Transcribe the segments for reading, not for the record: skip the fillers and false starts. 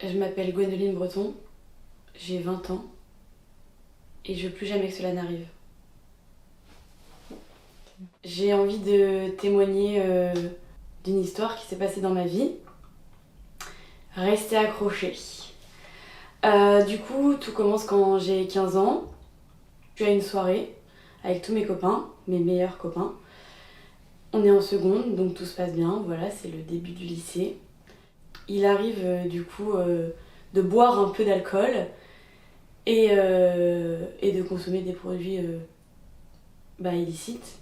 Je m'appelle Gwendoline Breton, j'ai 20 ans et je veux plus jamais que cela n'arrive. J'ai envie de témoigner d'une histoire qui s'est passée dans ma vie. Restez accrochés. Du coup, tout commence quand j'ai 15 ans. Je suis à une soirée avec tous mes copains, mes meilleurs copains. On est en seconde, donc tout se passe bien. Voilà, c'est le début du lycée. Il arrive du coup de boire un peu d'alcool et de consommer des produits illicites,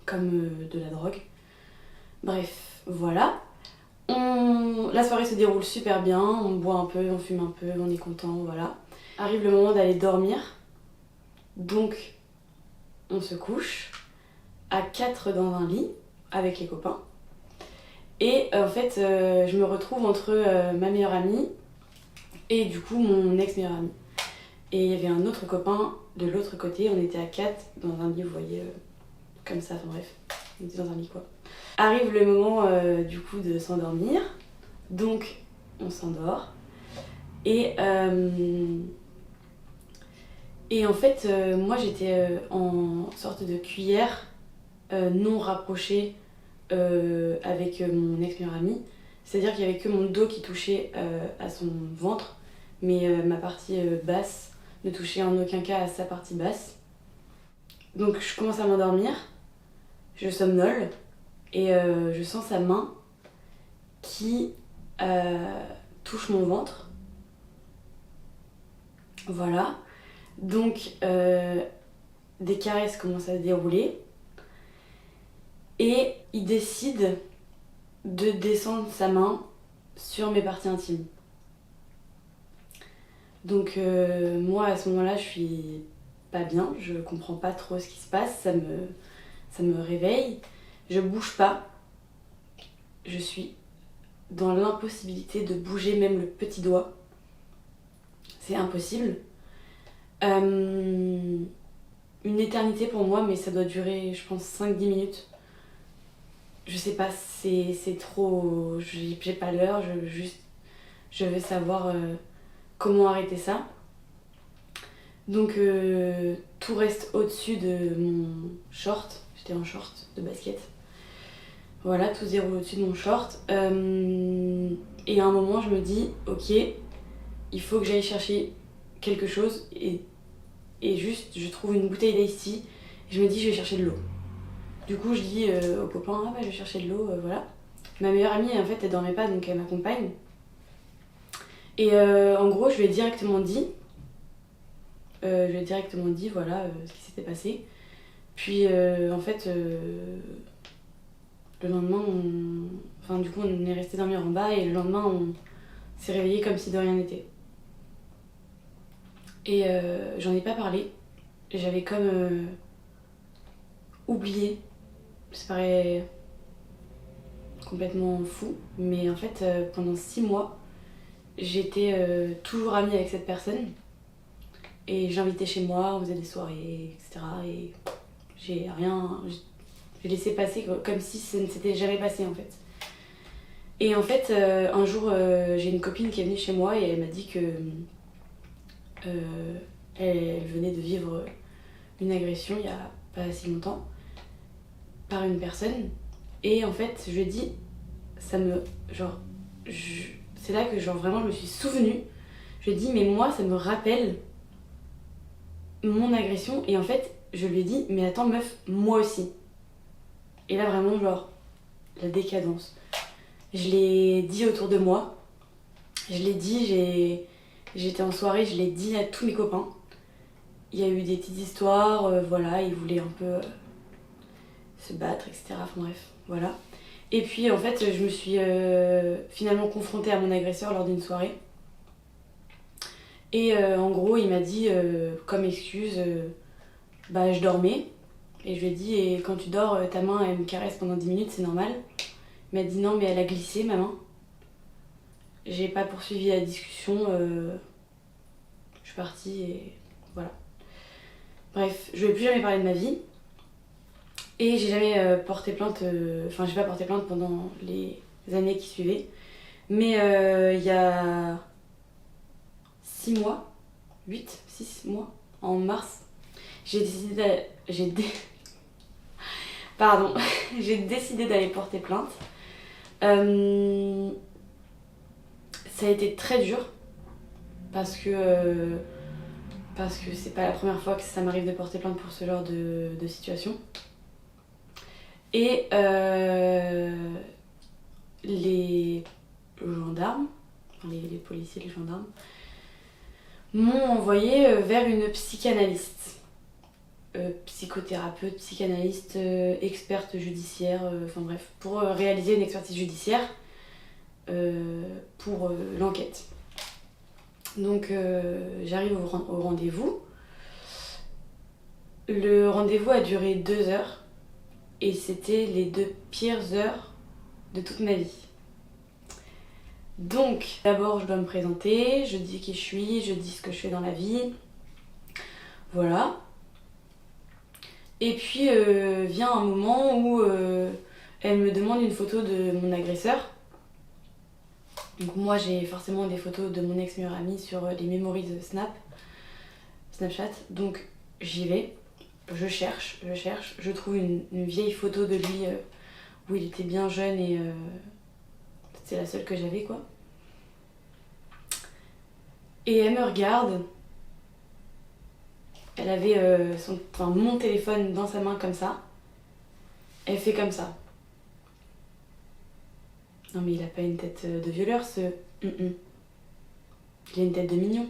comme de la drogue. Bref, voilà. La soirée se déroule super bien, on boit un peu, on fume un peu, on est content, voilà. Arrive le moment d'aller dormir, donc on se couche à 4 dans un lit avec les copains. Et en fait, je me retrouve entre ma meilleure amie et du coup mon ex-meilleure amie. Et il y avait un autre copain de l'autre côté, on était à 4 dans un lit, vous voyez, comme ça, enfin bref, on était dans un lit quoi. Arrive le moment du coup de s'endormir, donc on s'endort. Et en fait, moi j'étais en sorte de cuillère non rapprochée avec mon ex-meilleure amie. C'est-à-dire qu'il n'y avait que mon dos qui touchait à son ventre, mais ma partie basse ne touchait en aucun cas à sa partie basse. Donc je commence à m'endormir, je somnole et je sens sa main qui touche mon ventre. Voilà. Donc des caresses commencent à se dérouler et il décide de descendre sa main sur mes parties intimes. Donc moi à ce moment-là je suis pas bien, je comprends pas trop ce qui se passe, ça me réveille, je bouge pas, je suis dans l'impossibilité de bouger même le petit doigt, c'est impossible. Une éternité pour moi, mais ça doit durer je pense 5-10 minutes. Je sais pas, c'est trop, j'ai pas l'heure, je veux savoir comment arrêter ça. Donc tout reste au-dessus de mon short, j'étais en short de basket. Voilà, tout se déroule au-dessus de mon short. Et à un moment je me dis, ok, il faut que j'aille chercher quelque chose et juste je trouve une bouteille d'Ice Tea et je me dis je vais chercher de l'eau. Du coup je dis au copain, ah bah je vais chercher de l'eau, voilà. Ma meilleure amie en fait elle dormait pas donc elle m'accompagne. Et en gros je lui ai directement dit voilà ce qui s'était passé. Puis en fait le lendemain du coup on est resté dormir en bas et le lendemain on s'est réveillé comme si de rien n'était. Et j'en ai pas parlé. J'avais comme oublié. Ça paraît complètement fou, mais en fait pendant 6 mois j'étais toujours amie avec cette personne. Et j'invitais chez moi, on faisait des soirées, etc. Et j'ai laissé passer comme si ça ne s'était jamais passé en fait. Et en fait, un jour, j'ai une copine qui est venue chez moi et elle m'a dit que elle venait de vivre une agression il y a pas si longtemps par une personne. Et en fait, je lui ai dit, c'est là que vraiment je me suis souvenue. Je lui ai dit, mais moi, ça me rappelle mon agression. Et en fait, je lui ai dit, mais attends meuf, moi aussi. Et là vraiment la décadence. Je l'ai dit autour de moi, je l'ai dit, j'étais en soirée, je l'ai dit à tous mes copains. Il y a eu des petites histoires, voilà, ils voulaient un peu se battre, etc. Enfin bref, voilà. Et puis en fait, je me suis finalement confrontée à mon agresseur lors d'une soirée. Et en gros, il m'a dit comme excuse, je dormais. Et je lui ai dit, et quand tu dors, ta main elle me caresse pendant 10 minutes, c'est normal. Il m'a dit non, mais elle a glissé ma main. J'ai pas poursuivi la discussion, je suis partie et voilà. Bref, je vais plus jamais parler de ma vie. Et j'ai jamais porté plainte, j'ai pas porté plainte pendant les années qui suivaient. Mais il y a 6 mois, 6 mois, en mars, j'ai décidé Pardon, j'ai décidé d'aller porter plainte. Ça a été très dur parce que c'est pas la première fois que ça m'arrive de porter plainte pour ce genre de situation. Et les gendarmes, enfin, les policiers, les gendarmes, m'ont envoyé vers une psychanalyste. Psychothérapeute, psychanalyste, experte judiciaire, enfin bref, pour réaliser une expertise judiciaire pour l'enquête. Donc j'arrive au rendez-vous. Le rendez-vous a duré 2 heures et c'était les 2 pires heures de toute ma vie. Donc d'abord je dois me présenter, je dis qui je suis, je dis ce que je fais dans la vie. Voilà. Et puis vient un moment où elle me demande une photo de mon agresseur. Donc moi j'ai forcément des photos de mon ex-meilleur ami sur les memories de Snapchat. Donc j'y vais, je cherche, je trouve une vieille photo de lui où il était bien jeune et c'est la seule que j'avais quoi. Et elle me regarde. Elle avait mon téléphone dans sa main comme ça. Elle fait comme ça. Non mais il a pas une tête de violeur ce... Il a une tête de mignon.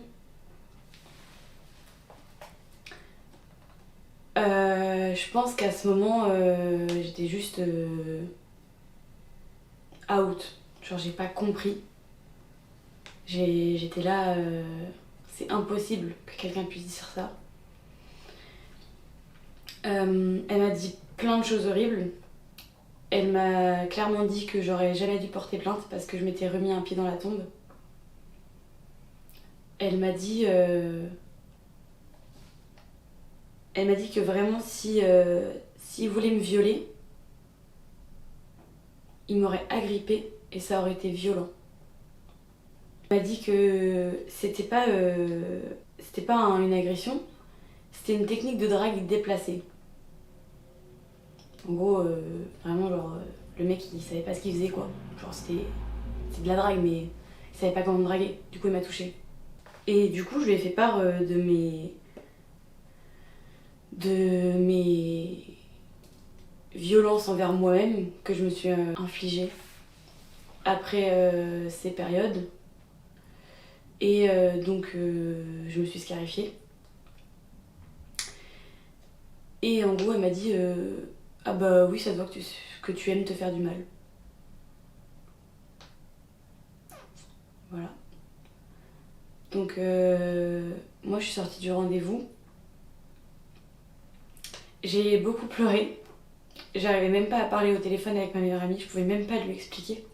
Je pense qu'à ce moment, j'étais juste out. Genre j'ai pas compris. J'étais là... c'est impossible que quelqu'un puisse dire ça. Elle m'a dit plein de choses horribles. Elle m'a clairement dit que j'aurais jamais dû porter plainte parce que je m'étais remis un pied dans la tombe. Elle m'a dit que vraiment s'il voulait me violer, il m'aurait agrippée et ça aurait été violent. Elle m'a dit que c'était pas une agression, c'était une technique de drague déplacée. En gros, vraiment, genre, le mec il savait pas ce qu'il faisait quoi. Genre, c'était de la drague, mais il savait pas comment me draguer. Du coup, il m'a touchée. Et du coup, je lui ai fait part de mes violences envers moi-même que je me suis infligées après ces périodes. Et donc, je me suis scarifiée. Et en gros, elle m'a dit ah bah oui, ça se voit que tu aimes te faire du mal. Voilà. Donc, moi, je suis sortie du rendez-vous. J'ai beaucoup pleuré. J'arrivais même pas à parler au téléphone avec ma meilleure amie, je pouvais même pas lui expliquer.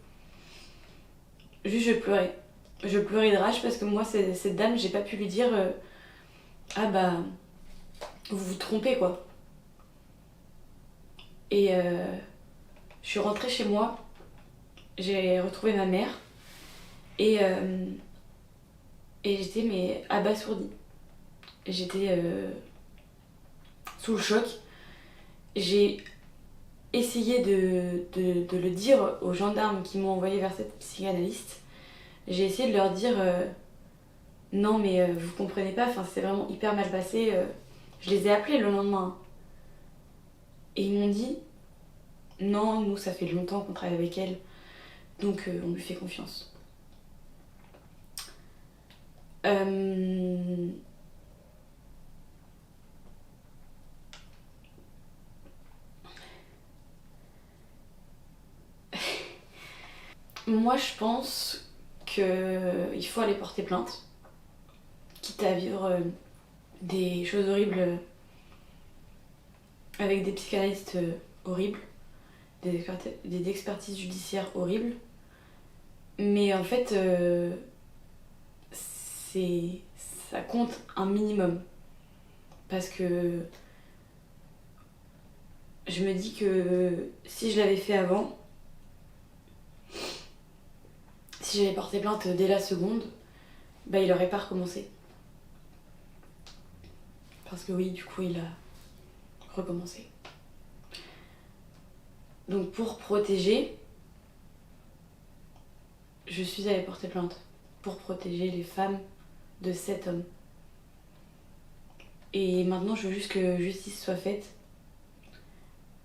Juste, je pleurais. Je pleurais de rage parce que moi, cette dame, j'ai pas pu lui dire ah bah, vous vous trompez quoi. Et je suis rentrée chez moi, j'ai retrouvé ma mère et j'étais mais abasourdie. J'étais sous le choc. J'ai essayé de le dire aux gendarmes qui m'ont envoyé vers cette psychanalyste. J'ai essayé de leur dire non mais vous comprenez pas, c'est vraiment hyper mal passé. Je les ai appelés le lendemain. Et ils m'ont dit non, nous ça fait longtemps qu'on travaille avec elle, donc on lui fait confiance. Moi je pense qu'il faut aller porter plainte, quitte à vivre des choses horribles avec des psychanalystes horribles, des expertises judiciaires horribles. Mais en fait, ça compte un minimum. Parce que je me dis que si je l'avais fait avant, si si j'avais porté plainte dès la seconde, bah il aurait pas recommencé. Parce que oui, du coup, il a recommencé. Donc pour protéger, je suis allée porter plainte. Pour protéger les femmes de cet homme. Et maintenant, je veux juste que justice soit faite.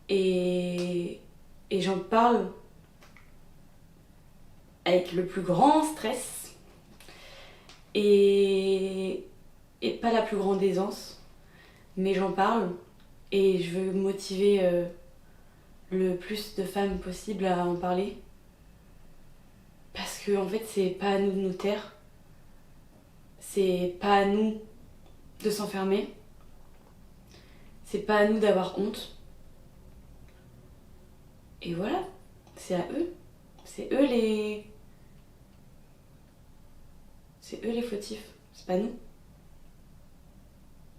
Et j'en parle avec le plus grand stress et pas la plus grande aisance. Mais j'en parle et je veux motiver le plus de femmes possible à en parler. Parce que en fait, c'est pas à nous de nous taire. C'est pas à nous de s'enfermer. C'est pas à nous d'avoir honte. Et voilà, c'est à eux. C'est eux les fautifs. C'est pas nous.